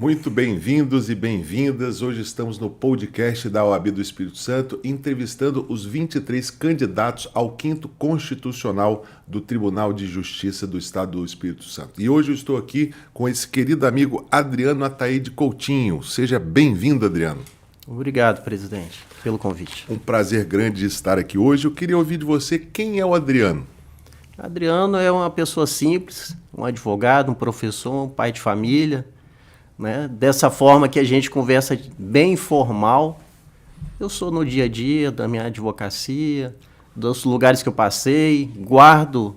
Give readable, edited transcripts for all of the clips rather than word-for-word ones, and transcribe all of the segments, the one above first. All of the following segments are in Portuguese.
Muito bem-vindos e bem-vindas. Hoje estamos no podcast da OAB do Espírito Santo, entrevistando os 23 candidatos ao 5º Constitucional do Tribunal de Justiça do Estado do Espírito Santo. E hoje eu estou aqui com esse querido amigo Adriano Ataíde Coutinho. Seja bem-vindo, Adriano. Obrigado, presidente, pelo convite. Um prazer grande de estar aqui hoje. Eu queria ouvir de você quem é o Adriano. Adriano é uma pessoa simples, um advogado, um professor, um pai de família, né? Dessa forma que a gente conversa bem informal. Eu sou no dia a dia da minha advocacia, dos lugares que eu passei, guardo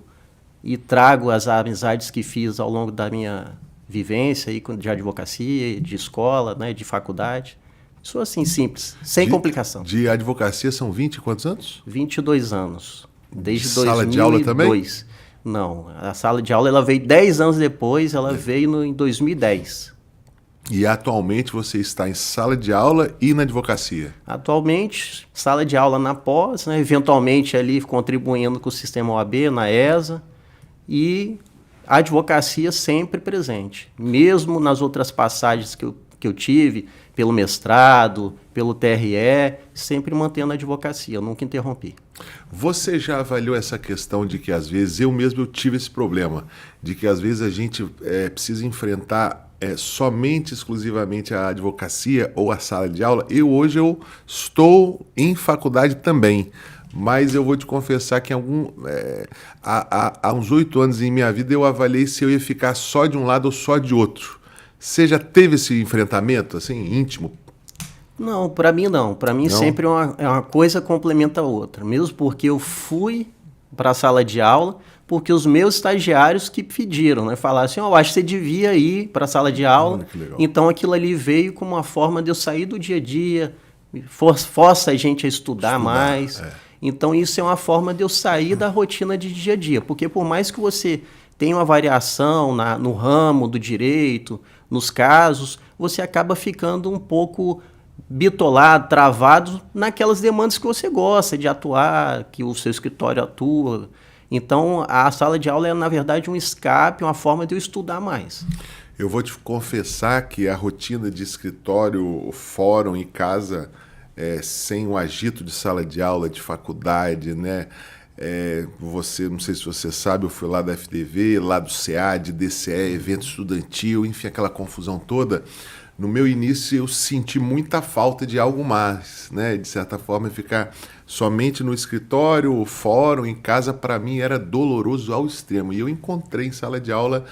e trago as amizades que fiz ao longo da minha vivência aí, de advocacia, de escola, né, de faculdade. Sou assim, simples, sem complicação. De advocacia são 20 e quantos anos? 22 anos. Desde Sala 2002. de aula também? Não, a sala de aula ela veio 10 anos depois, ela veio em 2010. E atualmente você está em sala de aula e na advocacia? Atualmente, sala de aula na pós, né, eventualmente ali contribuindo com o sistema OAB, na ESA, e a advocacia sempre presente. Mesmo nas outras passagens que eu tive, pelo mestrado, pelo TRE, sempre mantendo a advocacia, eu nunca interrompi. Você já avaliou essa questão de que às vezes, eu mesmo tive esse problema, de que às vezes a gente precisa enfrentar somente, exclusivamente a advocacia ou a sala de aula? Hoje eu estou em faculdade também, mas eu vou te confessar que há uns 8 anos em minha vida eu avaliei se eu ia ficar só de um lado ou só de outro. Você já teve esse enfrentamento, assim, íntimo? Não, para mim não. Para mim sempre uma coisa complementa a outra. Mesmo porque eu fui para a sala de aula, porque os meus estagiários que pediram, né? Falaram assim, eu acho que você devia ir para a sala de aula. Então aquilo ali veio como uma forma de eu sair do dia a dia, força a gente a estudar mais. Então isso é uma forma de eu sair da rotina de dia a dia. Porque por mais que você tenha uma variação no ramo do direito, nos casos, você acaba ficando um pouco bitolado, travado naquelas demandas que você gosta de atuar, que o seu escritório atua. Então, a sala de aula é, na verdade, um escape, uma forma de eu estudar mais. Eu vou te confessar que a rotina de escritório, fórum e casa, sem o agito de sala de aula, de faculdade, né? Não sei se você sabe, eu fui lá da FDV, lá do SEAD, DCE, evento estudantil, enfim, aquela confusão toda. No meu início eu senti muita falta de algo mais, né? De certa forma, ficar somente no escritório, fórum, em casa, para mim era doloroso ao extremo. E eu encontrei em sala de aula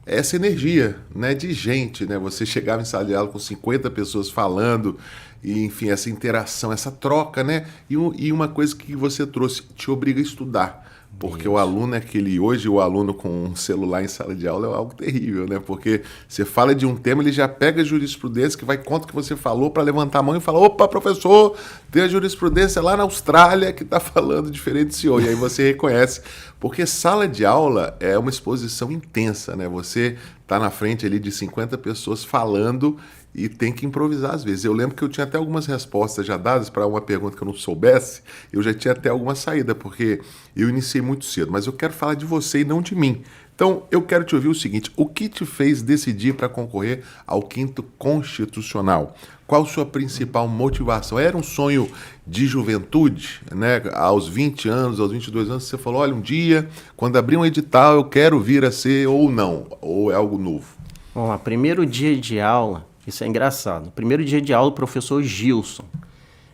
essa energia, né, de gente, né? Você chegava em sala de aula com 50 pessoas falando, e, enfim, essa interação, essa troca, né? E uma coisa que você trouxe, te obriga a estudar. Porque isso. O aluno hoje o aluno com um celular em sala de aula é algo terrível, né? Porque você fala de um tema, ele já pega a jurisprudência, que vai contra o que você falou, para levantar a mão e falar, opa, professor, tem a jurisprudência lá na Austrália que está falando diferente do senhor. E aí você reconhece. Porque sala de aula é uma exposição intensa, né? Você está na frente ali de 50 pessoas falando e tem que improvisar às vezes. Eu lembro que eu tinha até algumas respostas já dadas para uma pergunta que eu não soubesse, eu já tinha até alguma saída, porque eu iniciei muito cedo, mas eu quero falar de você e não de mim. Então, eu quero te ouvir o seguinte, o que te fez decidir para concorrer ao 5º Constitucional? Qual sua principal motivação? Era um sonho de juventude, né? Aos 20 anos, aos 22 anos, você falou, olha, um dia, quando abrir um edital, eu quero vir a ser, ou não, ou é algo novo? Vamos lá, primeiro dia de aula, isso é engraçado. Primeiro dia de aula, o professor Gilson.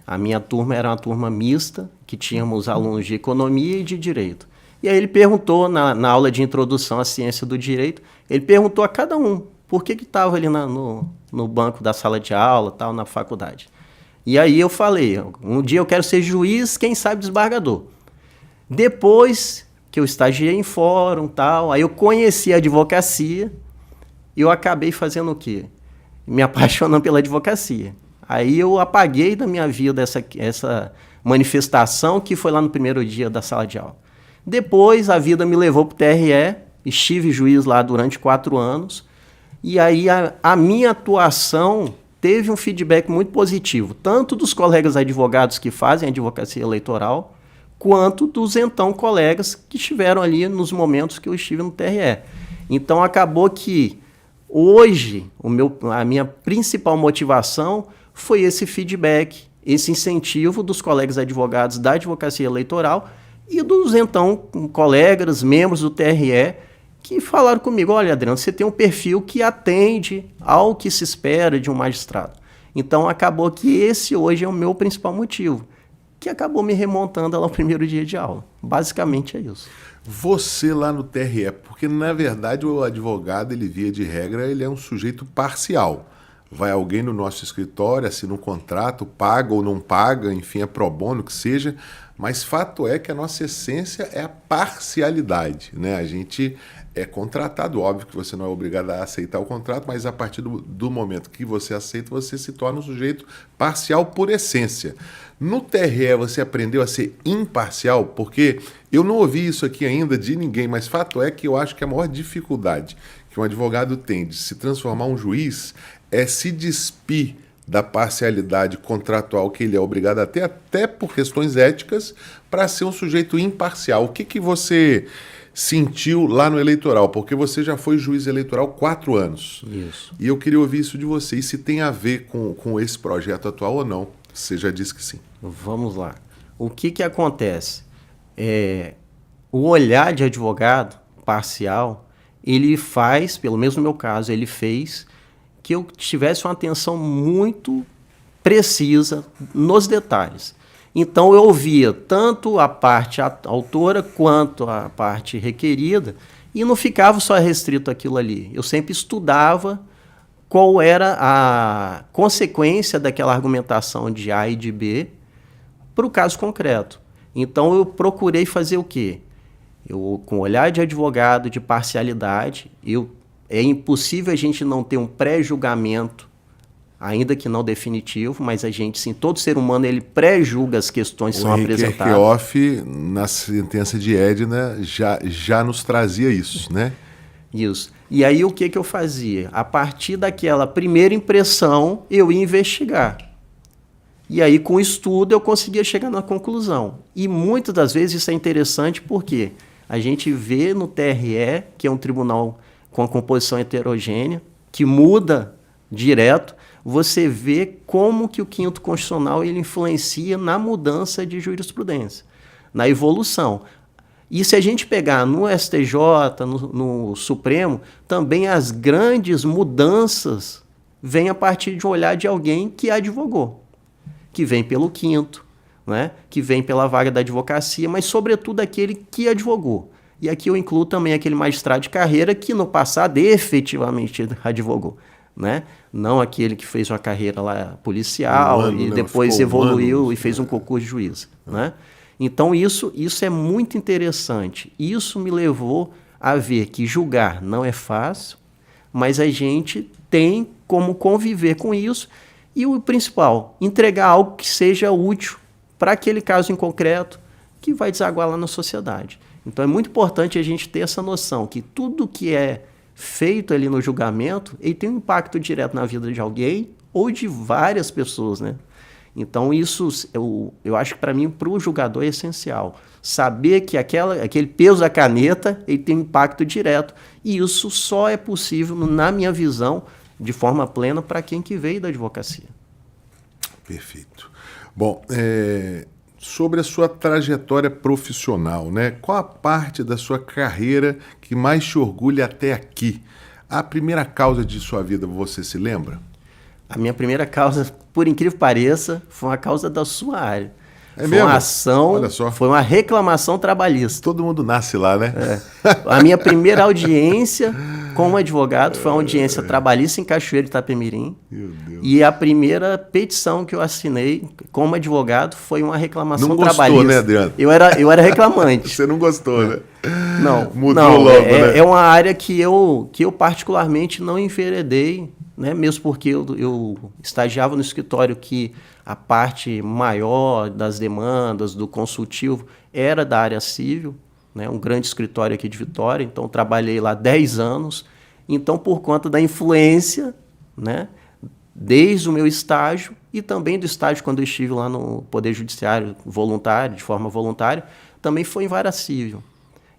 A minha turma era uma turma mista, que tínhamos alunos de economia e de direito. E aí ele perguntou, na aula de introdução à ciência do direito, ele perguntou a cada um por que estava ali no banco da sala de aula, tal, na faculdade. E aí eu falei, um dia eu quero ser juiz, quem sabe desembargador. Depois que eu estagiei em fórum, tal, aí eu conheci a advocacia e eu acabei fazendo o quê? Me apaixonando pela advocacia. Aí eu apaguei da minha vida essa manifestação que foi lá no primeiro dia da sala de aula. Depois a vida me levou para o TRE, estive juiz lá durante 4 anos, e aí a minha atuação teve um feedback muito positivo, tanto dos colegas advogados que fazem advocacia eleitoral, quanto dos então colegas que estiveram ali nos momentos que eu estive no TRE. Então acabou que Hoje, a minha principal motivação foi esse feedback, esse incentivo dos colegas advogados da advocacia eleitoral e dos, então, colegas, membros do TRE, que falaram comigo: olha, Adriano, você tem um perfil que atende ao que se espera de um magistrado. Então, acabou que esse hoje é o meu principal motivo, que acabou me remontando ao primeiro dia de aula. Basicamente é isso. Você lá no TRE, porque na verdade o advogado, ele via de regra, ele é um sujeito parcial. Vai alguém no nosso escritório, assina um contrato, paga ou não paga, enfim, é pro bono que seja, mas fato é que a nossa essência é a parcialidade, né? A gente é contratado, óbvio que você não é obrigado a aceitar o contrato, mas a partir do momento que você aceita, você se torna um sujeito parcial por essência. No TRE você aprendeu a ser imparcial? Porque eu não ouvi isso aqui ainda de ninguém, mas fato é que eu acho que a maior dificuldade que um advogado tem de se transformar um juiz é se despir da parcialidade contratual que ele é obrigado a ter, até por questões éticas, para ser um sujeito imparcial. O que você sentiu lá no eleitoral? Porque você já foi juiz eleitoral 4 anos. Isso. E eu queria ouvir isso de você. E se tem a ver com esse projeto atual ou não? Você já disse que sim. Vamos lá. O que acontece? O olhar de advogado parcial, ele faz, pelo menos no meu caso, ele fez que eu tivesse uma atenção muito precisa nos detalhes. Então eu ouvia tanto a parte autora quanto a parte requerida e não ficava só restrito àquilo ali. Eu sempre estudava qual era a consequência daquela argumentação de A e de B para o caso concreto. Então eu procurei fazer o quê? Eu, com olhar de advogado, de parcialidade, é impossível a gente não ter um pré-julgamento, ainda que não definitivo, mas a gente, sim, todo ser humano, ele pré-julga as questões que são apresentadas. O Henrique Kerkhoff, na sentença de Edna, já nos trazia isso, né? Isso. E aí o que eu fazia? A partir daquela primeira impressão, eu ia investigar. E aí, com o estudo, eu conseguia chegar na conclusão. E muitas das vezes isso é interessante porque a gente vê no TRE, que é um tribunal com a composição heterogênea, que muda direto, você vê como que o quinto constitucional ele influencia na mudança de jurisprudência, na evolução. E se a gente pegar no STJ, no Supremo, também as grandes mudanças vêm a partir de um olhar de alguém que advogou, que vem pelo quinto, né? Que vem pela vaga da advocacia, mas sobretudo aquele que advogou. E aqui eu incluo também aquele magistrado de carreira que no passado efetivamente advogou, né? Não aquele que fez uma carreira lá policial e depois evoluiu e fez um concurso de juiz, né? Então isso é muito interessante. Isso me levou a ver que julgar não é fácil, mas a gente tem como conviver com isso e o principal, entregar algo que seja útil para aquele caso em concreto que vai desaguar lá na sociedade. Então é muito importante a gente ter essa noção que tudo que é feito ali no julgamento, ele tem um impacto direto na vida de alguém ou de várias pessoas, né? Então isso, eu acho que para mim, para o julgador é essencial. Saber que aquele peso da caneta, ele tem um impacto direto. E isso só é possível, na minha visão, de forma plena, para quem que veio da advocacia. Perfeito. Bom, sobre a sua trajetória profissional, né? Qual a parte da sua carreira que mais te orgulha até aqui? A primeira causa de sua vida, você se lembra? A minha primeira causa, por incrível que pareça, foi uma causa da sua área. É mesmo? Uma ação, olha só. Foi uma reclamação trabalhista. Todo mundo nasce lá, né? A minha primeira audiência como advogado foi uma audiência trabalhista em Cachoeiro de Itapemirim. Meu Deus. E a primeira petição que eu assinei como advogado foi uma reclamação não gostou, trabalhista. Né, Adriano? Eu era reclamante. Você não gostou, né? Não. Mudou logo, né? É uma área que eu particularmente não enveredei, né? Mesmo porque eu estagiava no escritório que a parte maior das demandas, do consultivo, era da área civil, né? Um grande escritório aqui de Vitória, então trabalhei lá 10 anos. Então, por conta da influência, né? Desde o meu estágio e também do estágio quando eu estive lá no Poder Judiciário voluntário, de forma voluntária, também foi em vara civil.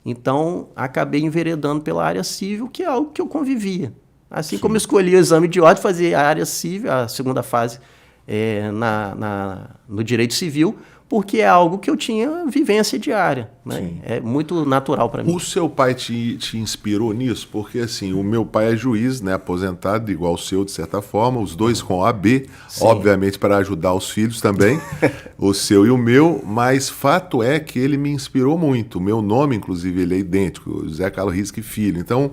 Então, acabei enveredando pela área civil, que é algo que eu convivia. Assim como eu escolhi o exame de ordem, fazer a área civil, a segunda fase no direito civil, porque é algo que eu tinha vivência diária, né? É muito natural para mim. O seu pai te inspirou nisso? Porque assim, o meu pai é juiz, né, aposentado, igual o seu, de certa forma, os dois com OAB, obviamente para ajudar os filhos também, o seu e o meu, mas fato é que ele me inspirou muito. O meu nome, inclusive, ele é idêntico, José Carlos Risque Filho. Então,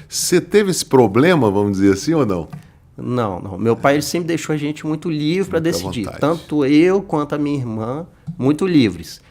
você teve esse problema, vamos dizer assim, ou não? Não. Meu pai ele sempre deixou a gente muito livre para decidir. Vontade. Tanto eu quanto a minha irmã, muito livres.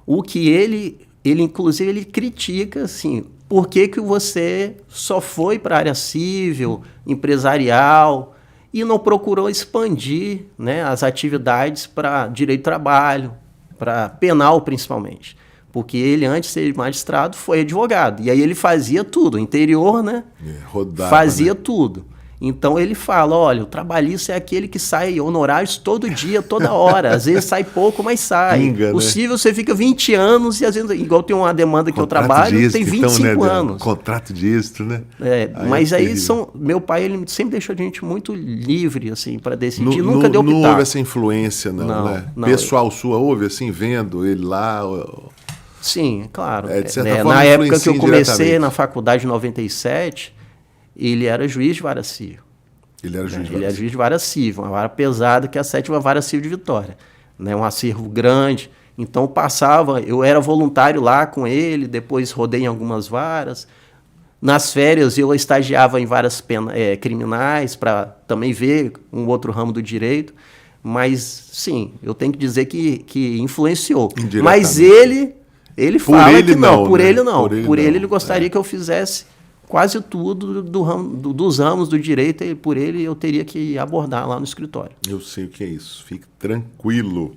O que inclusive, ele critica, assim, por que você só foi para a área civil, empresarial, e não procurou expandir, né, as atividades para direito do trabalho, para penal, principalmente. Porque ele, antes de ser magistrado, foi advogado. E aí ele fazia tudo, interior, né? Rodava, fazia né? tudo. Então ele fala, olha, o trabalhista é aquele que sai honorários todo dia, toda hora. Às vezes sai pouco, mas sai. Pinga, O né? civil você fica 20 anos e às vezes, igual tem uma demanda que Contrato eu trabalho, de êxito, tem 25 então, né, anos. Contrato de êxito, né? Mas aí terrível. meu pai ele sempre deixou a gente muito livre, assim, para decidir. Nunca deu Não pitaco. houve essa influência, não, né? Não. Pessoal sua houve, assim, vendo ele lá... Sim, claro. De certa forma, na época que eu influencia comecei diretamente. na faculdade em 97, ele era juiz de vara civil. Ele era juiz de Ele vara é juiz de vara civil, uma vara pesada que é a 7ª Vara Civil de Vitória. Né? Um acervo grande. Então eu era voluntário lá com ele, depois rodei em algumas varas. Nas férias eu estagiava em varas criminais para também ver um outro ramo do direito. Mas sim, eu tenho que dizer que influenciou. Mas ele fala ele que não, não, por né? ele não. Por ele Ele gostaria que eu fizesse quase tudo dos ramos do direito, e por ele eu teria que abordar lá no escritório. Eu sei o que é isso, fique tranquilo.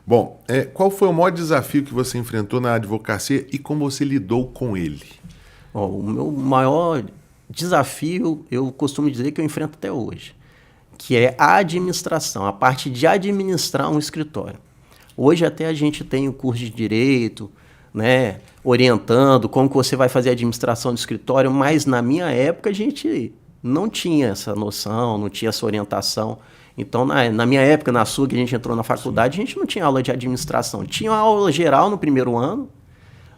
Bom, qual foi o maior desafio que você enfrentou na advocacia e como você lidou com ele? O meu maior desafio, eu costumo dizer que eu enfrento até hoje, que é a administração, a parte de administrar um escritório. Hoje até a gente tem o curso de direito, né, orientando como que você vai fazer a administração do escritório, mas na minha época a gente não tinha essa noção, não tinha essa orientação. Então, na minha época, na sua, que a gente entrou na faculdade, a gente não tinha aula de administração. Tinha uma aula geral no primeiro ano,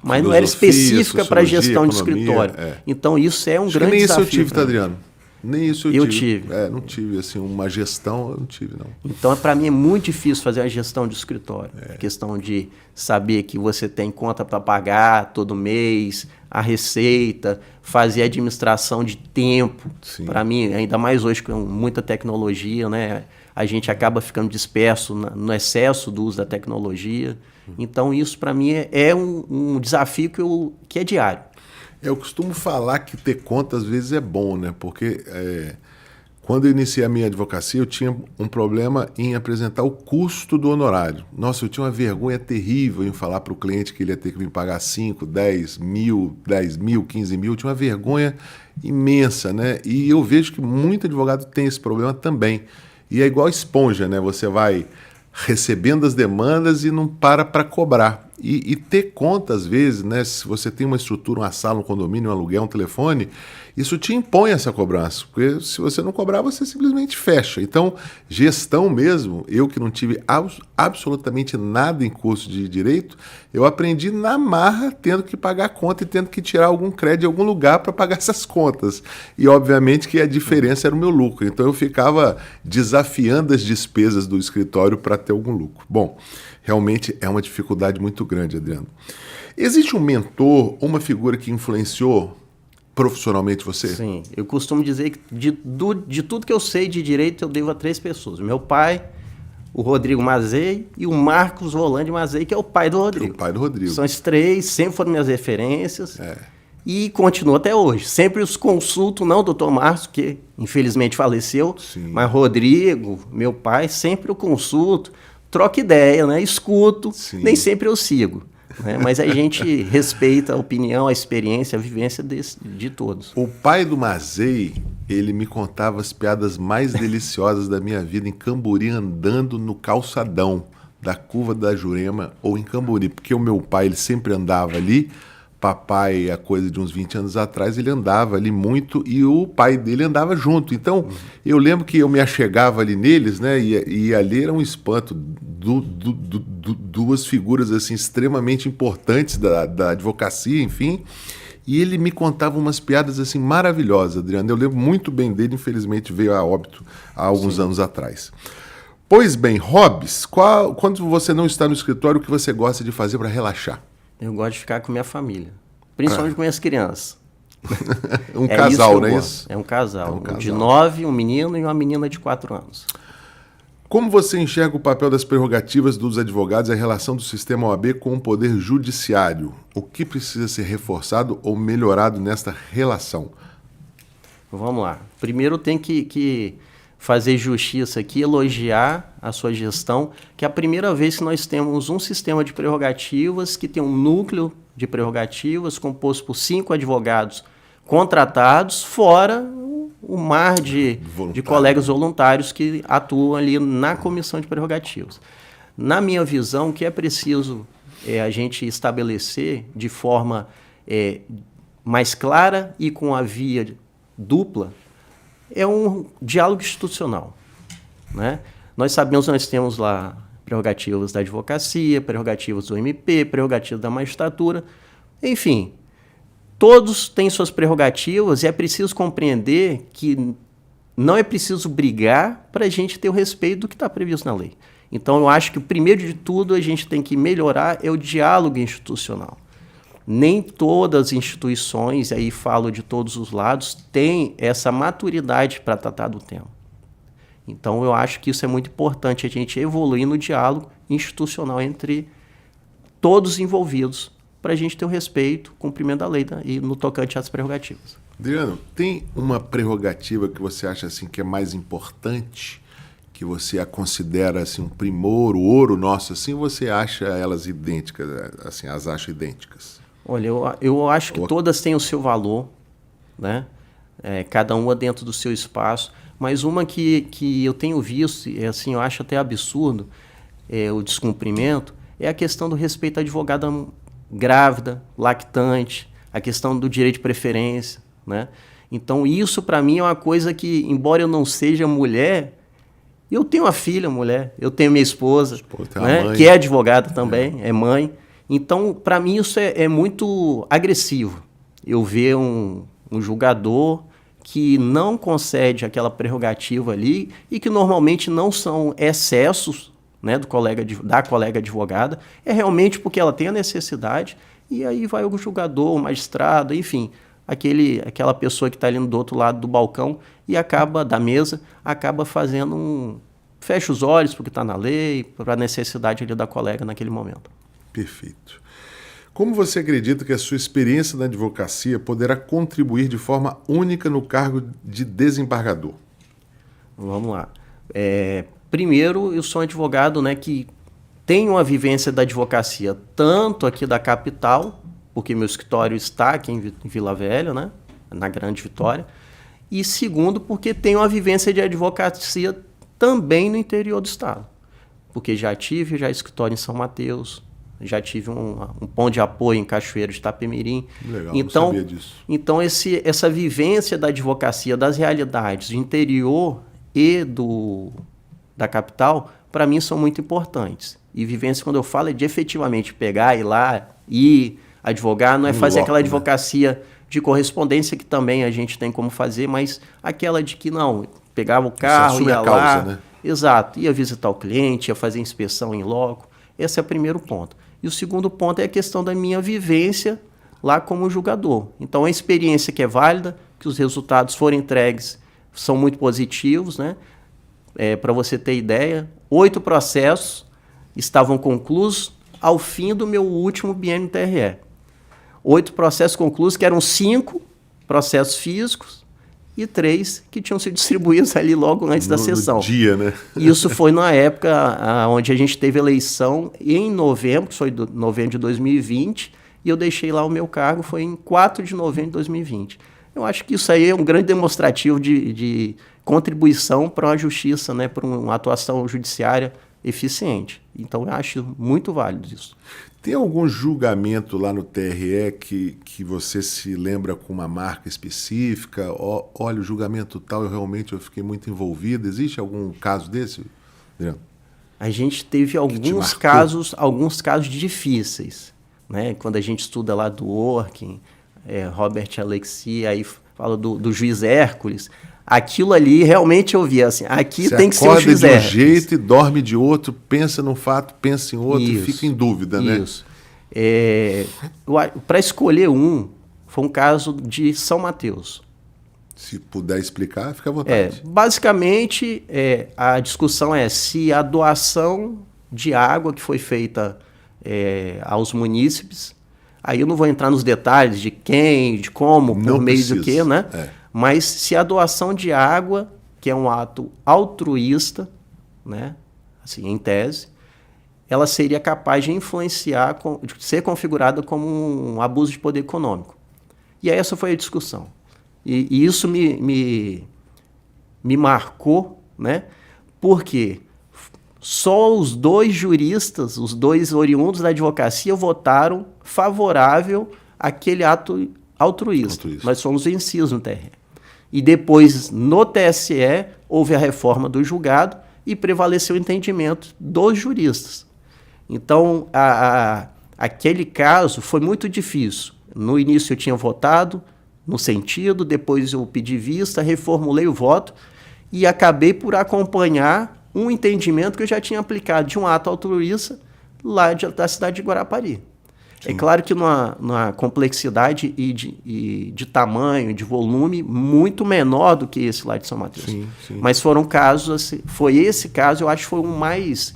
mas não era específica para gestão de escritório. Então, isso é um grande nem desafio. Nem isso eu tive, tá, Adriano? Nem isso eu tive. Não tive, assim, uma gestão, eu não tive, não. Então, para mim, é muito difícil fazer a gestão de escritório. A questão de saber que você tem conta para pagar todo mês, a receita, fazer a administração de tempo. Para mim, ainda mais hoje com muita tecnologia, né? A gente acaba ficando disperso no excesso do uso da tecnologia. Então, isso, para mim, é um desafio que é diário. Eu costumo falar que ter conta às vezes é bom, né? Porque quando eu iniciei a minha advocacia, eu tinha um problema em apresentar o custo do honorário. Nossa, eu tinha uma vergonha terrível em falar para o cliente que ele ia ter que me pagar 5, 10 mil, 15 mil. Eu tinha uma vergonha imensa, né? E eu vejo que muito advogado tem esse problema também. E é igual esponja, né? Você vai recebendo as demandas e não para cobrar. E ter conta, às vezes, né? Se você tem uma estrutura, uma sala, um condomínio, um aluguel, um telefone, isso te impõe essa cobrança. Porque se você não cobrar, você simplesmente fecha. Então, gestão mesmo, eu que não tive absolutamente nada em curso de direito, eu aprendi na marra, tendo que pagar a conta e tendo que tirar algum crédito de algum lugar para pagar essas contas. E, obviamente, que a diferença era o meu lucro. Então, eu ficava desafiando as despesas do escritório para ter algum lucro. Bom, realmente é uma dificuldade muito grande, Adriano. Existe um mentor, uma figura que influenciou profissionalmente você? Sim, eu costumo dizer que de tudo que eu sei de direito, eu devo a 3 pessoas. Meu pai, o Rodrigo Mazei e o Marcos Volandi Mazei, que é o pai do Rodrigo. O pai do Rodrigo. São esses 3, sempre foram minhas referências. E continuo até hoje. Sempre os consulto, não o doutor Márcio, que infelizmente faleceu, mas Rodrigo, meu pai, sempre eu consulto, troco ideia, né? Escuto, nem sempre eu sigo. Né? Mas a gente respeita a opinião, a experiência, a vivência de todos. O pai do Mazei, ele me contava as piadas mais deliciosas da minha vida em Camburi, andando no calçadão da Curva da Jurema ou em Camburi, porque o meu pai ele sempre andava ali papai, a coisa de uns 20 anos atrás, ele andava ali muito e o pai dele andava junto. Então, eu lembro que eu me achegava ali neles, né? E ali era um espanto. Duas figuras assim extremamente importantes da advocacia, enfim. E ele me contava umas piadas assim maravilhosas, Adriano. Eu lembro muito bem dele, infelizmente veio a óbito há alguns anos atrás. Pois bem, hobbies. Quando você não está no escritório, o que você gosta de fazer para relaxar? Eu gosto de ficar com minha família, principalmente com minhas crianças. Um casal, não é isso? É um casal. De 9, um menino e uma menina de 4 anos. Como você enxerga o papel das prerrogativas dos advogados e a relação do sistema OAB com o poder judiciário? O que precisa ser reforçado ou melhorado nesta relação? Vamos lá. Primeiro tem que fazer justiça aqui, elogiar a sua gestão, que é a primeira vez que nós temos um sistema de prerrogativas que tem um núcleo de prerrogativas composto por 5 advogados contratados, fora o mar de colegas voluntários que atuam ali na comissão de prerrogativas. Na minha visão, o que é preciso a gente estabelecer de forma mais clara e com a via dupla é um diálogo institucional, né? Nós sabemos que nós temos lá prerrogativas da advocacia, prerrogativas do MP, prerrogativas da magistratura, enfim, todos têm suas prerrogativas e é preciso compreender que não é preciso brigar para a gente ter o respeito do que está previsto na lei. Então, eu acho que o primeiro de tudo a gente tem que melhorar é o diálogo institucional. Nem todas as instituições, aí falo de todos os lados, têm essa maturidade para tratar do tema. Então, eu acho que isso é muito importante, a gente evoluir no diálogo institucional entre todos os envolvidos, para a gente ter o respeito, cumprimento da lei, né, e no tocante às prerrogativas. Adriano, tem uma prerrogativa que você acha assim, que é mais importante, que você a considera assim, um primor, o ouro nosso, assim, você acha elas idênticas, assim, as acha idênticas? Olha, eu acho que todas têm o seu valor, né? Cada uma dentro do seu espaço, mas uma que eu tenho visto, e assim, eu acho até absurdo, o descumprimento, é a questão do respeito à advogada grávida, lactante, a questão do direito de preferência, né? Então, isso para mim é uma coisa que, embora eu não seja mulher, eu tenho uma filha mulher, eu tenho minha esposa, né, que é advogada também, é mãe. Então, para mim, isso é muito agressivo. Eu ver um julgador que não concede aquela prerrogativa ali e que normalmente não são excessos, né, da colega advogada, é realmente porque ela tem a necessidade e aí vai o julgador, o magistrado, enfim, aquela pessoa que está ali do outro lado do balcão e da mesa, acaba fazendo fecha os olhos porque está na lei, para a necessidade ali da colega naquele momento. Perfeito. Como você acredita que a sua experiência na advocacia poderá contribuir de forma única no cargo de desembargador? Vamos lá. Primeiro, eu sou um advogado, né, que tem uma vivência da advocacia tanto aqui da capital, porque meu escritório está aqui em Vila Velha, né, na Grande Vitória, e segundo, porque tenho uma vivência de advocacia também no interior do estado, porque já tive escritório em São Mateus, já tive um ponto de apoio em Cachoeiro de Itapemirim. Legal, então, não sabia disso. Então, essa vivência da advocacia, das realidades do interior e da capital, para mim, são muito importantes. E vivência, quando eu falo, é de efetivamente pegar, ir lá e advogar, não é fazer aquela advocacia de correspondência que também a gente tem como fazer, mas aquela de que não, pegava o carro, ia lá, né? Exato, ia visitar o cliente, ia fazer inspeção em loco. Esse é o primeiro ponto. E o segundo ponto é a questão da minha vivência lá como julgador. Então, a experiência que é válida, que os resultados foram entregues, são muito positivos, né? Para você ter ideia, 8 processos estavam conclusos ao fim do meu último biênio TRE. 8 processos conclusos, que eram 5 processos físicos e 3 que tinham sido distribuídos ali logo antes da sessão. No dia, né? Isso foi na época onde a gente teve eleição em novembro, foi novembro de 2020, e eu deixei lá o meu cargo, foi em 4 de novembro de 2020. Eu acho que isso aí é um grande demonstrativo de contribuição para uma justiça, né, para uma atuação judiciária eficiente. Então, eu acho muito válido isso. Tem algum julgamento lá no TRE que você se lembra com uma marca específica? Olha, o julgamento tal, eu fiquei muito envolvido. Existe algum caso desse, Adriano? A gente teve alguns casos difíceis, né? Quando a gente estuda lá do Orkin, Robert Alexi, aí fala do juiz Hércules, aquilo ali realmente eu via assim, aqui tem que ser o juiz Hércules. Acorda de um jeito e dorme de outro, pensa num fato, pensa em outro e fica em dúvida, né? Isso. Para escolher foi um caso de São Mateus. Se puder explicar, fica à vontade. Basicamente, a discussão é se a doação de água que foi feita aos munícipes, aí eu não vou entrar nos detalhes de quem, de como, por meio do que, né? Mas se a doação de água, que é um ato altruísta, né? Assim, em tese, ela seria capaz de influenciar, de ser configurada como um abuso de poder econômico. E aí essa foi a discussão. E isso me marcou, né? Porque só os dois juristas, os dois oriundos da advocacia, votaram favorável àquele ato altruísta. Nós somos vencidos no TRE. E depois, no TSE, houve a reforma do julgado e prevaleceu o entendimento dos juristas. Então, aquele caso foi muito difícil. No início eu tinha votado no sentido, depois eu pedi vista, reformulei o voto e acabei por acompanhar um entendimento que eu já tinha aplicado de um ato altruísta lá da cidade de Guarapari. Sim. É claro que numa complexidade e de tamanho, de volume, muito menor do que esse lá de São Mateus. Sim, sim. Mas foram casos, assim, foi esse caso, eu acho que foi o mais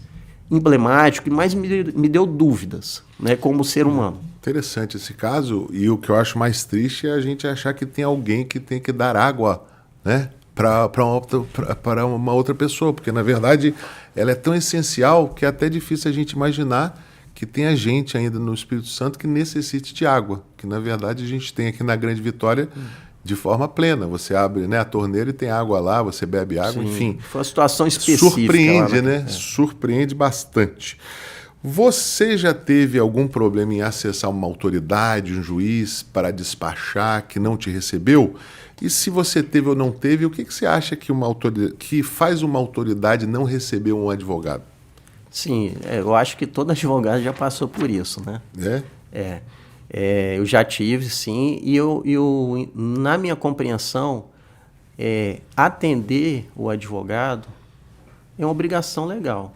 emblemático e mais me deu dúvidas, né, como ser humano. Interessante esse caso, e o que eu acho mais triste é a gente achar que tem alguém que tem que dar água, né, para uma outra pessoa, porque na verdade ela é tão essencial que é até difícil a gente imaginar que tenha gente ainda no Espírito Santo que necessite de água, que na verdade a gente tem aqui na Grande Vitória de forma plena. Você abre, né, a torneira e tem água lá, você bebe água, sim, enfim. Foi uma situação específica. Surpreende, lá, né? Surpreende bastante. Você já teve algum problema em acessar uma autoridade, um juiz, para despachar, que não te recebeu? E se você teve ou não teve, o que você acha que faz uma autoridade não receber um advogado? Sim, eu acho que todo advogado já passou por isso, né? Eu já tive, sim, e eu na minha compreensão, atender o advogado é uma obrigação legal.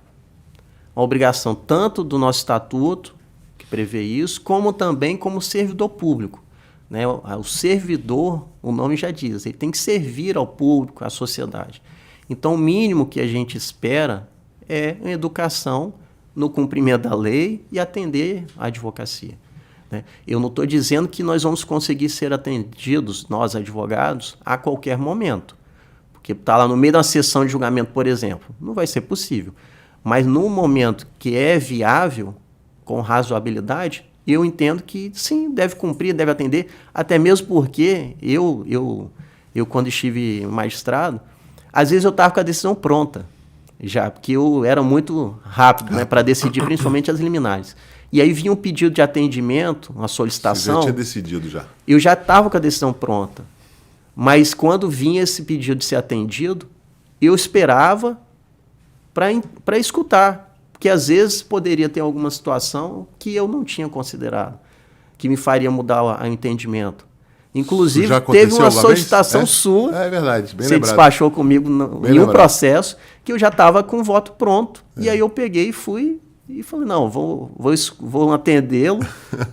Uma obrigação tanto do nosso estatuto, que prevê isso, como também como servidor público, né? O servidor, o nome já diz, ele tem que servir ao público, à sociedade. Então, o mínimo que a gente espera é uma educação no cumprimento da lei e atender a advocacia. Eu não estou dizendo que nós vamos conseguir ser atendidos, nós advogados, a qualquer momento. Porque está lá no meio de uma sessão de julgamento, por exemplo, não vai ser possível. Mas no momento que é viável, com razoabilidade, eu entendo que sim, deve cumprir, deve atender, até mesmo porque eu quando estive magistrado, às vezes eu estava com a decisão pronta, já, porque eu era muito rápido, né, para decidir, principalmente as liminares. E aí vinha um pedido de atendimento, uma solicitação. Você já tinha decidido já? Eu já estava com a decisão pronta. Mas quando vinha esse pedido de ser atendido, eu esperava para escutar. Porque às vezes poderia ter alguma situação que eu não tinha considerado, que me faria mudar o entendimento. Inclusive, teve uma solicitação sua. É verdade, bem você lembrado. Despachou comigo em um processo que eu já estava com o voto pronto. E aí eu peguei e fui e falei, não, vou atendê-lo,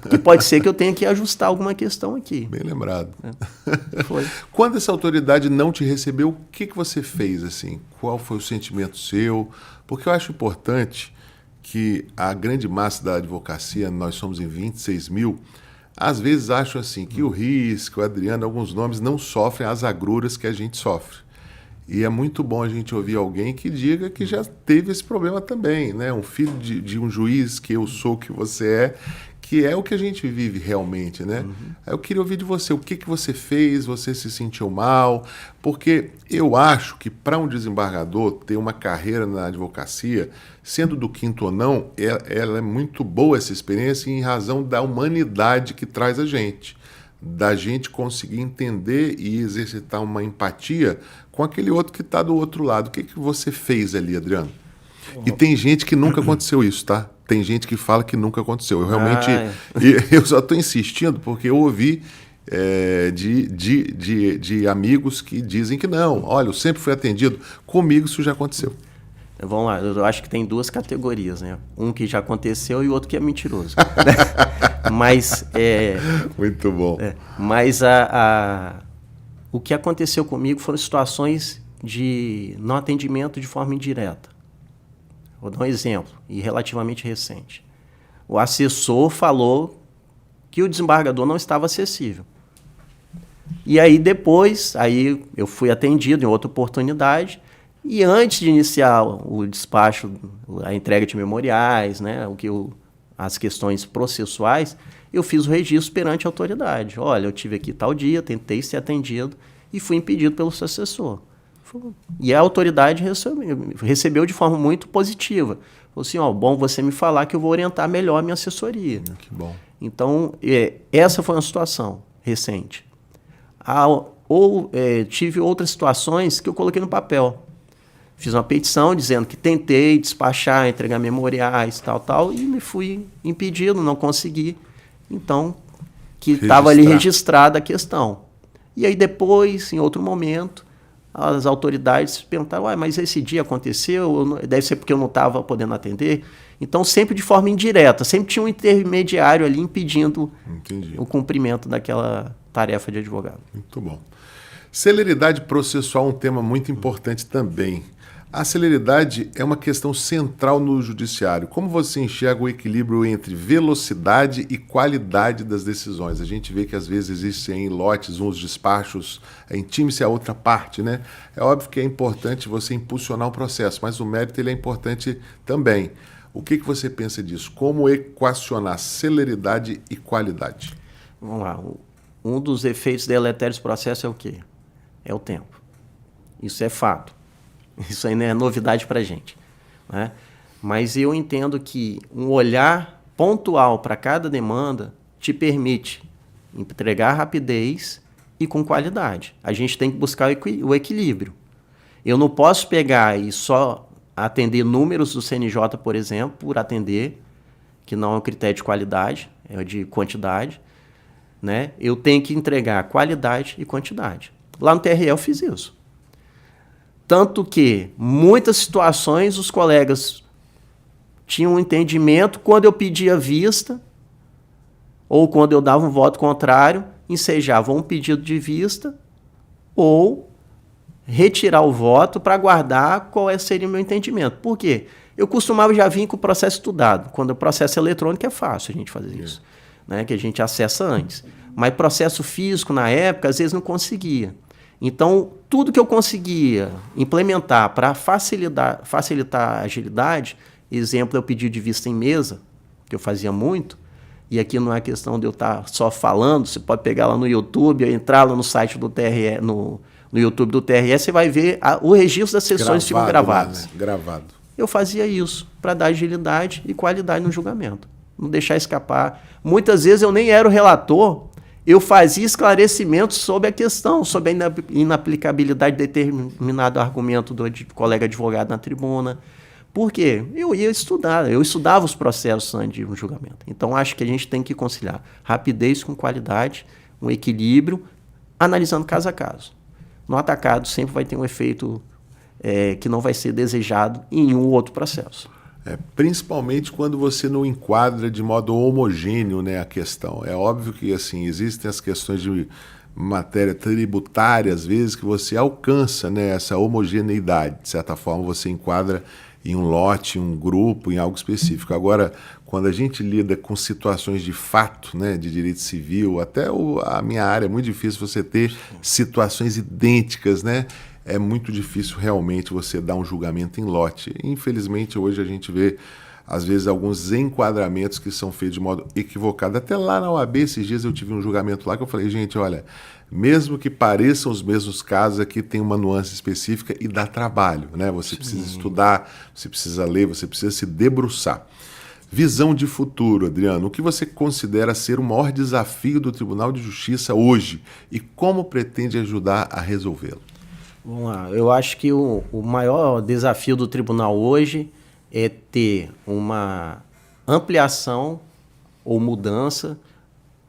porque pode ser que eu tenha que ajustar alguma questão aqui. Bem lembrado. Foi. Quando essa autoridade não te recebeu, o que você fez, assim? Qual foi o sentimento seu? Porque eu acho importante que a grande massa da advocacia, nós somos em 26 mil, às vezes acham assim que o Risco, o Adriano, alguns nomes não sofrem as agruras que a gente sofre. E é muito bom a gente ouvir alguém que diga que já teve esse problema também, né? Um filho de um juiz que eu sou, que você é, que é o que a gente vive realmente, né? Eu queria ouvir de você, o que você fez, você se sentiu mal, porque eu acho que para um desembargador ter uma carreira na advocacia, sendo do quinto ou não, ela é muito boa essa experiência em razão da humanidade que traz a gente, da gente conseguir entender e exercitar uma empatia com aquele outro que está do outro lado. O que você fez ali, Adriano? E tem gente que nunca aconteceu isso, tá? Tem gente que fala que nunca aconteceu. Eu realmente... Eu só estou insistindo porque eu ouvi de amigos que dizem que não. Olha, eu sempre fui atendido. Comigo isso já aconteceu. Vamos lá, eu acho que tem duas categorias, né? Um que já aconteceu e o outro que é mentiroso. Mas... Muito bom. Mas o que aconteceu comigo foram situações de não atendimento de forma indireta. Vou dar um exemplo, e relativamente recente. O assessor falou que o desembargador não estava acessível. E aí depois, eu fui atendido em outra oportunidade, e antes de iniciar o despacho, a entrega de memoriais, né, as questões processuais, eu fiz o registro perante a autoridade. Olha, eu tive aqui tal dia, tentei ser atendido e fui impedido pelo seu assessor. E a autoridade recebeu de forma muito positiva. Falou assim, bom você me falar que eu vou orientar melhor a minha assessoria. Que bom. Então, essa foi uma situação recente. Tive outras situações que eu coloquei no papel. Fiz uma petição dizendo que tentei despachar, entregar memoriais, tal, e me fui impedido, não consegui. Então, que estava ali registrada a questão. E aí depois, em outro momento, as autoridades perguntaram, mas esse dia aconteceu? Deve ser porque eu não estava podendo atender. Então, sempre de forma indireta, sempre tinha um intermediário ali impedindo o cumprimento daquela tarefa de advogado. Muito bom. Celeridade processual é um tema muito importante também. A celeridade é uma questão central no judiciário. Como você enxerga o equilíbrio entre velocidade e qualidade das decisões? A gente vê que às vezes existem em lotes uns despachos, intime-se a outra parte, né? É óbvio que é importante você impulsionar o processo, mas o mérito ele é importante também. O que você pensa disso? Como equacionar celeridade e qualidade? Vamos lá. Um dos efeitos deletérios do processo é o quê? É o tempo. Isso é fato. Isso aí não é novidade para a gente, né? Mas eu entendo que um olhar pontual para cada demanda te permite entregar rapidez e com qualidade. A gente tem que buscar o equilíbrio. Eu não posso pegar e só atender números do CNJ, por exemplo, por atender, que não é um critério de qualidade, é de quantidade, né? Eu tenho que entregar qualidade e quantidade. Lá no TRE eu fiz isso. Tanto que, muitas situações, os colegas tinham um entendimento, quando eu pedia vista, ou quando eu dava um voto contrário, ensejavam um pedido de vista, ou retirar o voto para aguardar qual seria o meu entendimento. Por quê? Eu costumava já vir com o processo estudado. Quando o processo eletrônico é fácil a gente fazer isso, né? Que a gente acessa antes. Mas processo físico, na época, às vezes não conseguia. Então, tudo que eu conseguia implementar para facilitar a agilidade, exemplo, eu pedi de vista em mesa, que eu fazia muito, e aqui não é questão de eu estar só falando, você pode pegar lá no YouTube, entrar lá no site do TRE, no YouTube do TRE, você vai ver o registro das sessões ficam gravadas. Né? Gravado. Eu fazia isso para dar agilidade e qualidade no julgamento, não deixar escapar. Muitas vezes eu nem era o relator, eu fazia esclarecimentos sobre a questão, sobre a inaplicabilidade de determinado argumento do colega advogado na tribuna. Por quê? Eu ia estudar, eu estudava os processos antes de um julgamento. Então, acho que a gente tem que conciliar rapidez com qualidade, um equilíbrio, analisando caso a caso. No atacado, sempre vai ter um efeito que não vai ser desejado em um ou outro processo. Principalmente quando você não enquadra de modo homogêneo, né, a questão. É óbvio que assim, existem as questões de matéria tributária, às vezes, que você alcança, né, essa homogeneidade. De certa forma, você enquadra em um lote, em um grupo, em algo específico. Agora, quando a gente lida com situações de fato, né, de direito civil, até a minha área é muito difícil você ter situações idênticas, né? É muito difícil realmente você dar um julgamento em lote. Infelizmente, hoje a gente vê às vezes, alguns enquadramentos que são feitos de modo equivocado. Até lá na OAB, esses dias eu tive um julgamento lá que eu falei, gente, olha, mesmo que pareçam os mesmos casos, aqui tem uma nuance específica e dá trabalho, né? Você precisa estudar, você precisa ler, você precisa se debruçar. Visão de futuro, Adriano, o que você considera ser o maior desafio do Tribunal de Justiça hoje e como pretende ajudar a resolvê-lo? Vamos lá, eu acho que o maior desafio do tribunal hoje é ter uma ampliação ou mudança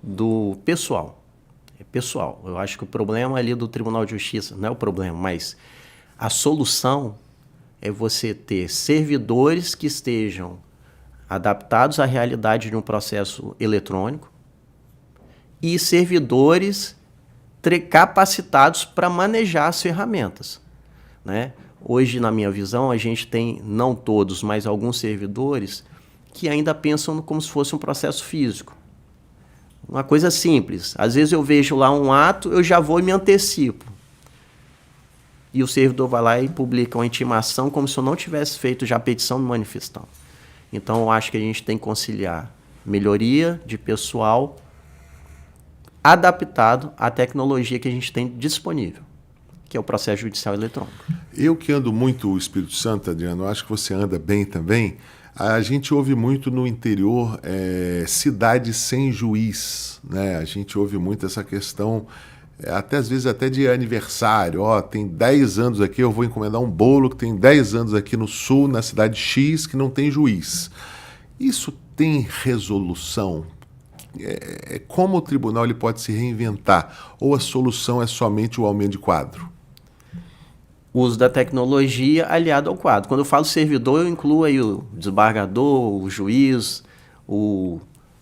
do pessoal. É pessoal. Eu acho que o problema ali do Tribunal de Justiça, não é o problema, mas a solução é você ter servidores que estejam adaptados à realidade de um processo eletrônico e servidores capacitados para manejar as ferramentas, né? Hoje, na minha visão, a gente tem, não todos, mas alguns servidores que ainda pensam como se fosse um processo físico. Uma coisa simples. Às vezes eu vejo lá um ato, eu já vou e me antecipo. E o servidor vai lá e publica uma intimação como se eu não tivesse feito já a petição do manifestante. Então, eu acho que a gente tem que conciliar melhoria de pessoal adaptado à tecnologia que a gente tem disponível, que é o processo judicial eletrônico. Eu que ando muito o Espírito Santo, Adriano, acho que você anda bem também. A gente ouve muito no interior cidade sem juiz, né? A gente ouve muito essa questão, até às vezes até de aniversário. Ó, tem 10 anos aqui, eu vou encomendar um bolo que tem 10 anos aqui no sul, na cidade X, que não tem juiz. Isso tem resolução? Como o tribunal ele pode se reinventar? Ou a solução é somente o aumento de quadro? O uso da tecnologia aliado ao quadro. Quando eu falo servidor, eu incluo aí o desembargador, o juiz, o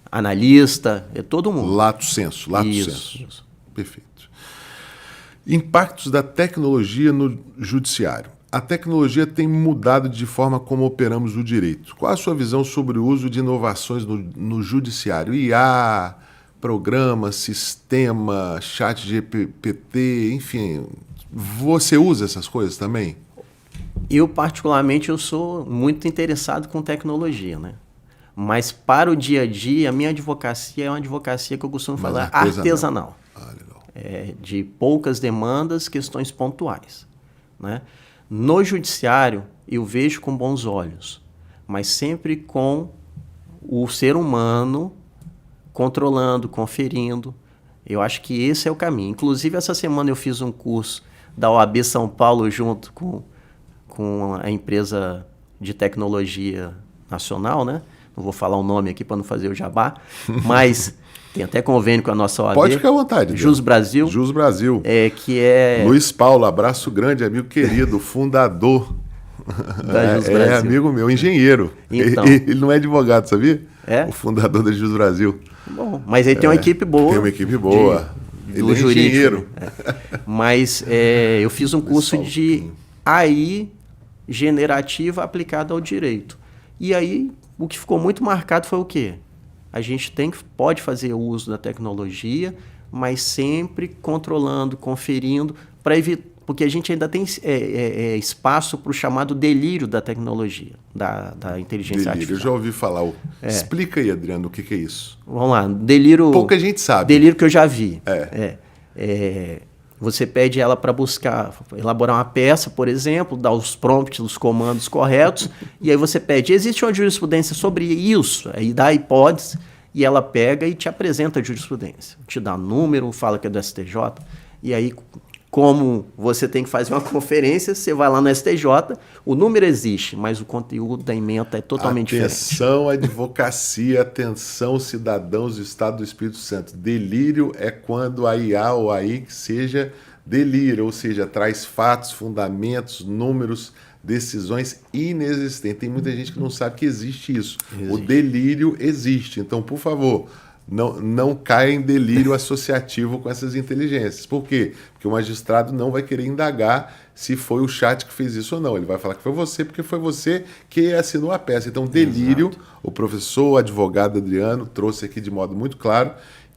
analista, é todo mundo. Lato sensu, lato sensu. Isso. Perfeito. Impactos da tecnologia no judiciário. A tecnologia tem mudado de forma como operamos o direito. Qual a sua visão sobre o uso de inovações no judiciário? IA, programa, sistema, chat GPT, enfim... Você usa essas coisas também? Eu, particularmente, eu sou muito interessado com tecnologia, né? Mas para o dia a dia, a minha advocacia é uma advocacia que eu costumo falar artesanal. Legal. De poucas demandas, questões pontuais, né? No judiciário, eu vejo com bons olhos, mas sempre com o ser humano controlando, conferindo. Eu acho que esse é o caminho. Inclusive, essa semana eu fiz um curso da OAB São Paulo junto com a empresa de tecnologia nacional, né? Não vou falar o nome aqui para não fazer o jabá, mas tem até convênio com a nossa OAB. Pode ficar à vontade. Jus Brasil. Jus Brasil. Que é... Luiz Paulo, abraço grande, amigo querido, fundador. Da Jus Brasil. É amigo meu, engenheiro. Então. Ele não é advogado, sabia? É? O fundador da Jus Brasil. Bom, mas ele tem uma equipe boa. Tem uma equipe boa. Do ele é jurídico. engenheiro. Mas eu fiz um curso de AI generativa aplicada ao direito. E aí, o que ficou muito marcado foi o quê? A gente pode fazer uso da tecnologia, mas sempre controlando, conferindo, para evitar, porque a gente ainda tem espaço para o chamado delírio da tecnologia, da inteligência artificial. Eu já ouvi falar. Explica aí, Adriano, o que é isso? Vamos lá, delírio... Pouca gente sabe. Delírio que eu já vi. Você pede ela para elaborar uma peça, por exemplo, dar os prompts, os comandos corretos, e aí você pede, existe uma jurisprudência sobre isso? Aí dá a hipótese, e ela pega e te apresenta a jurisprudência. Te dá número, fala que é do STJ, e aí... Como você tem que fazer uma conferência, você vai lá no STJ, o número existe, mas o conteúdo da ementa é totalmente diferente. Atenção, advocacia, atenção, cidadãos do Estado do Espírito Santo. Delírio é quando a IA ou a AI seja delírio, ou seja, traz fatos, fundamentos, números, decisões inexistentes. Tem muita gente que não sabe que existe isso. Existe. O delírio existe. Então, por favor... Não caia em delírio associativo com essas inteligências. Por quê? Porque o magistrado não vai querer indagar se foi o chat que fez isso ou não. Ele vai falar que foi você, porque foi você que assinou a peça. Então, delírio, exato. O professor, o advogado Adriano, trouxe aqui de modo muito claro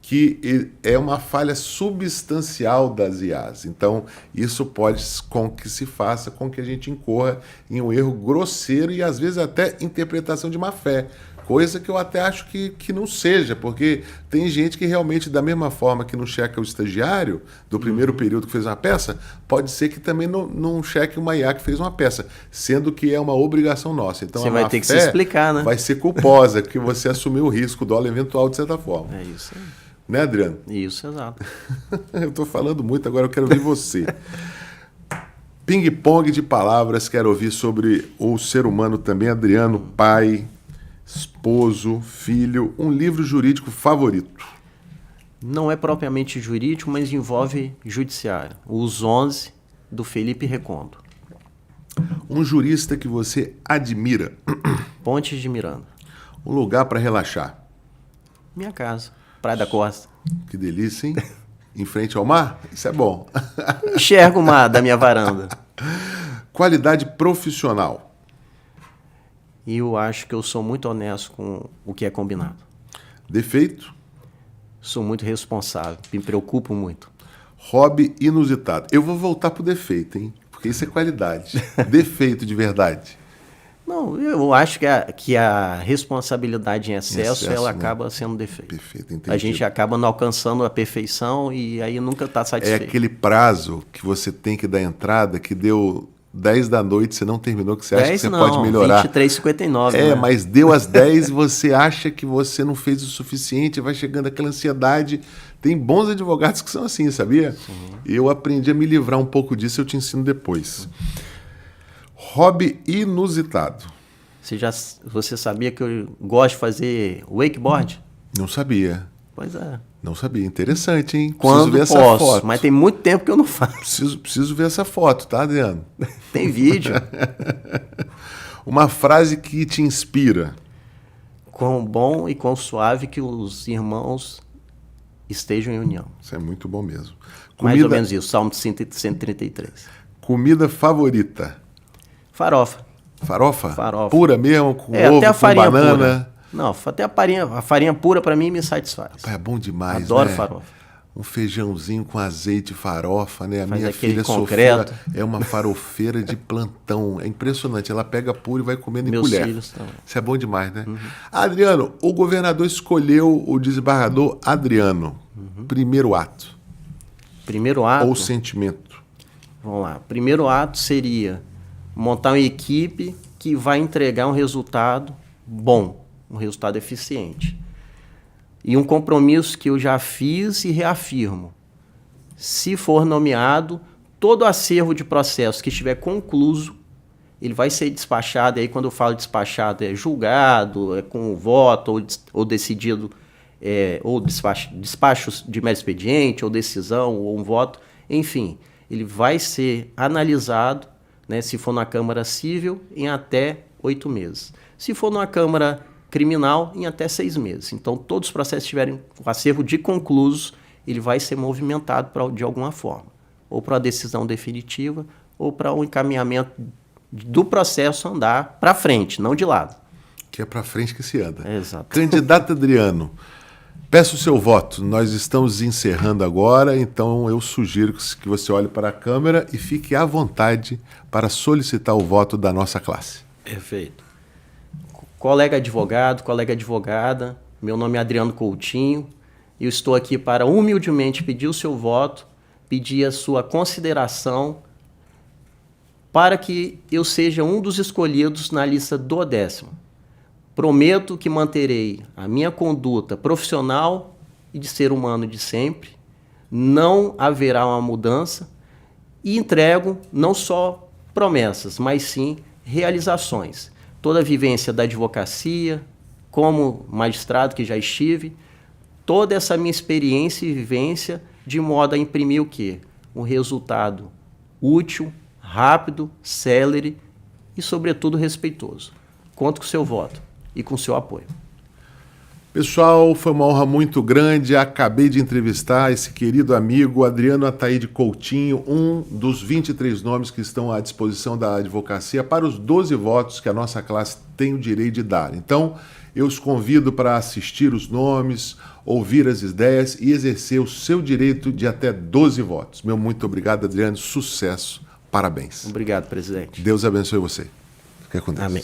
que é uma falha substancial das IAs. Então, isso pode com que se faça com que a gente incorra em um erro grosseiro e, às vezes, até interpretação de má fé. Coisa que eu até acho que não seja, porque tem gente que realmente, da mesma forma que não checa o estagiário do primeiro período que fez uma peça, pode ser que também não cheque uma IA que fez uma peça, sendo que é uma obrigação nossa. Então, você vai ter que se explicar, né? Vai ser culposa, porque você assumiu o risco, o dólar eventual, de certa forma. É isso aí. Né, Adriano? Isso, exato. Eu estou falando muito, agora eu quero ouvir você. Ping-pong de palavras, quero ouvir sobre o ser humano também. Adriano, pai, esposo, filho, um livro jurídico favorito? Não é propriamente jurídico, mas envolve judiciário. Os 11, do Felipe Recondo. Um jurista que você admira? Pontes de Miranda. Um lugar para relaxar? Minha casa, Praia da Costa. Que delícia, hein? Em frente ao mar? Isso é bom. Enxergo o mar da minha varanda. Qualidade profissional? E eu acho que eu sou muito honesto com o que é combinado. Defeito? Sou muito responsável, me preocupo muito. Hobby inusitado. Eu vou voltar pro defeito, hein? Porque isso é qualidade. Defeito de verdade. Não, eu acho que a responsabilidade em excesso ela né? acaba sendo defeito. Perfeito, entendi. A gente acaba não alcançando a perfeição e aí nunca está É satisfeito. aquele prazo que você tem que dar entrada, que deu 10 da noite, você não terminou, que você acha que você pode melhorar. 23h59. É, né? Mas deu às 10, você acha que você não fez o suficiente, vai chegando aquela ansiedade. Tem bons advogados que são assim, sabia? Sim. Eu aprendi a me livrar um pouco disso, eu te ensino depois. Hobby inusitado. Você sabia que eu gosto de fazer wakeboard? Não sabia. Pois é. Não sabia. Interessante, hein? Quando ver posso, essa foto. Mas tem muito tempo que eu não faço. Preciso ver essa foto, tá, Adriano? Tem vídeo. Uma frase que te inspira. Quão bom e quão suave que os irmãos estejam em união. Isso é muito bom mesmo. Mais ou menos isso, Salmo 133. Comida favorita? Farofa. Farofa? Farofa. Pura mesmo, com ovo, até a farinha com banana? Pura. Não, até a farinha pura para mim me satisfaz. É bom demais, Adoro né? farofa. Um feijãozinho com azeite, farofa, né? A Faz minha aquele filha concreto. Sofia é uma farofeira de plantão. É impressionante. Ela pega pura e vai comendo Meus em colher. Filhos também. Isso é bom demais, né? Uhum. Adriano, o governador escolheu o desembargador Adriano. Uhum. Primeiro ato. Primeiro ato? Ou sentimento? Vamos lá. Primeiro ato seria montar uma equipe que vai entregar um resultado bom, um resultado eficiente. E um compromisso que eu já fiz e reafirmo. Se for nomeado, todo acervo de processo que estiver concluso, ele vai ser despachado. Aí, quando eu falo despachado, é julgado, é com voto ou decidido, ou despacho de mero expediente, ou decisão, ou um voto. Enfim, ele vai ser analisado, né, se for na Câmara Civil, em até 8 meses. Se for numa Câmara Criminal, em até 6 meses. Então, todos os processos tiverem o acervo de conclusos, ele vai ser movimentado de alguma forma. Ou para a decisão definitiva, ou para o encaminhamento do processo andar para frente, não de lado. Que é para frente que se anda. Exato. Candidato Adriano, peço o seu voto. Nós estamos encerrando agora, então eu sugiro que você olhe para a câmera e fique à vontade para solicitar o voto da nossa classe. Perfeito. Colega advogado, colega advogada, meu nome é Adriano Coutinho. Eu estou aqui para humildemente pedir o seu voto, pedir a sua consideração para que eu seja um dos escolhidos na lista do 10º. Prometo que manterei a minha conduta profissional e de ser humano de sempre, não haverá uma mudança e entrego não só promessas, mas sim realizações. Toda a vivência da advocacia, como magistrado que já estive, toda essa minha experiência e vivência de modo a imprimir o quê? Um resultado útil, rápido, célere e, sobretudo, respeitoso. Conto com o seu voto e com o seu apoio. Pessoal, foi uma honra muito grande. Acabei de entrevistar esse querido amigo Adriano Ataíde Coutinho, um dos 23 nomes que estão à disposição da advocacia para os 12 votos que a nossa classe tem o direito de dar. Então, eu os convido para assistir os nomes, ouvir as ideias e exercer o seu direito de até 12 votos. Meu muito obrigado, Adriano. Sucesso. Parabéns. Obrigado, presidente. Deus abençoe você. Fique com Deus. Amém.